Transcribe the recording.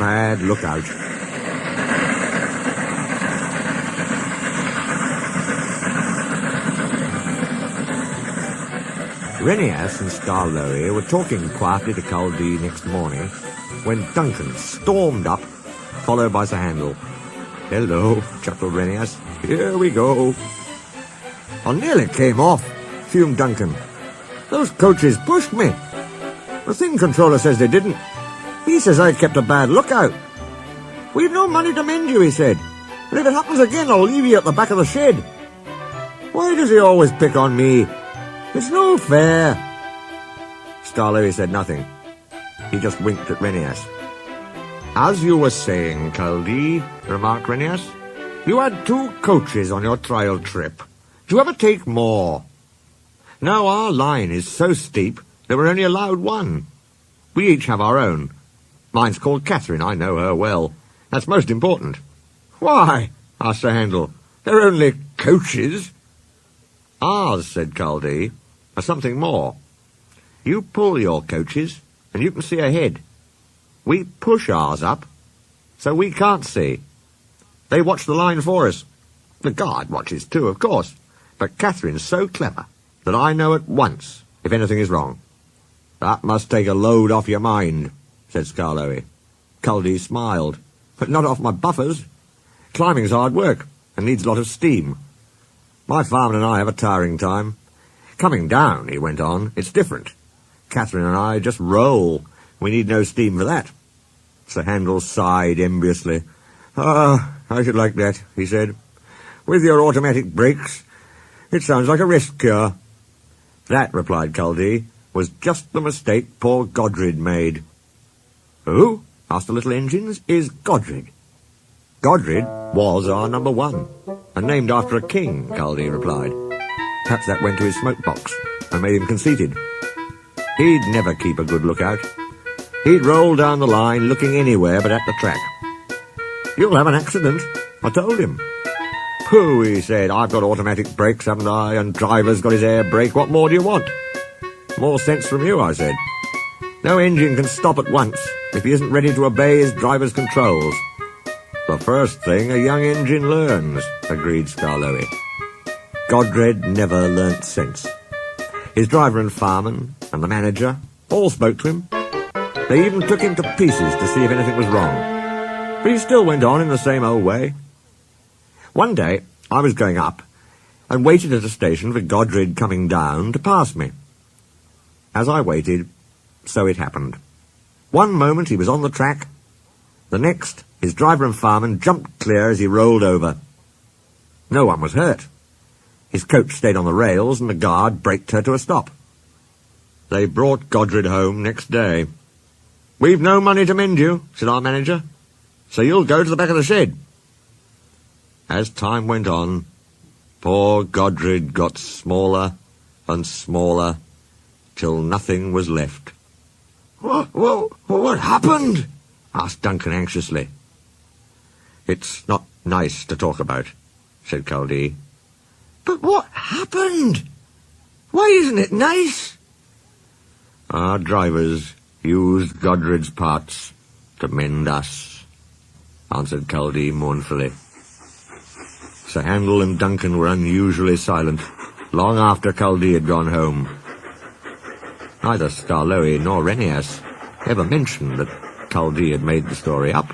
bad lookout. Renias and Skarloey were talking quietly to Culdee next morning when Duncan stormed up, followed by Sir Handel. "Hello," chuckled Renias. "Here we go." "I nearly came off," fumed Duncan. "Those coaches pushed me. The thing controller says they didn't. He says I kept a bad lookout. We've no money to mend you, he said. And if it happens again, I'll leave you at the back of the shed. Why does he always pick on me? It's no fair." Skarloey said nothing. He just winked at Renias. "As you were saying, Culdee," remarked Renias, "you had 2 coaches on your trial trip. Do you ever take more? Now our line is so steep that we're only allowed 1. We each have our own. Mine's called Catherine. I know her well. That's most important." "Why?" asked Sir Handel. "They're only coaches." "Ours," said Culdee, "are something more. You pull your coaches, and you can see ahead. We push ours up, so we can't see. They watch the line for us. The guard watches too, of course, but Catherine's so clever that I know at once if anything is wrong." "That must take a load off your mind," said Skarloey. Culdee smiled. "But not off my buffers. Climbing's hard work, and needs a lot of steam. My farmer and I have a tiring time. Coming down," he went on, "it's different. Catherine and I just roll. We need no steam for that." Sir Handel sighed enviously. "Ah, I should like that," he said. "With your automatic brakes, it sounds like a rest cure." "That," replied Culdee, "was just the mistake poor Godred made." "Who?" asked the little engines. "Is Godred?" "Godred was our number 1, and named after a king," Culdee replied. "Perhaps that went to his smoke box and made him conceited. He'd never keep a good lookout. He'd roll down the line looking anywhere but at the track. 'You'll have an accident,' I told him. 'Pooh,' he said, 'I've got automatic brakes, haven't I, and driver's got his air brake. What more do you want?' 'More sense from you,' I said. 'No engine can stop at once if he isn't ready to obey his driver's controls.' 'The first thing a young engine learns,' agreed Skarloey. Godred never learnt sense. His driver and fireman and the manager all spoke to him. They even took him to pieces to see if anything was wrong. But he still went on in the same old way. One day I was going up and waited at a station for Godred coming down to pass me. As I waited, so it happened. One moment he was on the track. The next, his driver and fireman jumped clear as he rolled over. No one was hurt. His coach stayed on the rails, and the guard braked her to a stop. They brought Godred home next day. 'We've no money to mend you,' said our manager, 'so you'll go to the back of the shed.' As time went on, poor Godred got smaller and smaller, till nothing was left." What happened?" asked Duncan anxiously. "It's not nice to talk about," said Culdee. "But what happened? Why isn't it nice?" "Our drivers used Godred's parts to mend us," answered Culdee mournfully. Sir Handel and Duncan were unusually silent, long after Culdee had gone home. Neither Skarloey nor Renias ever mentioned that Culdee had made the story up.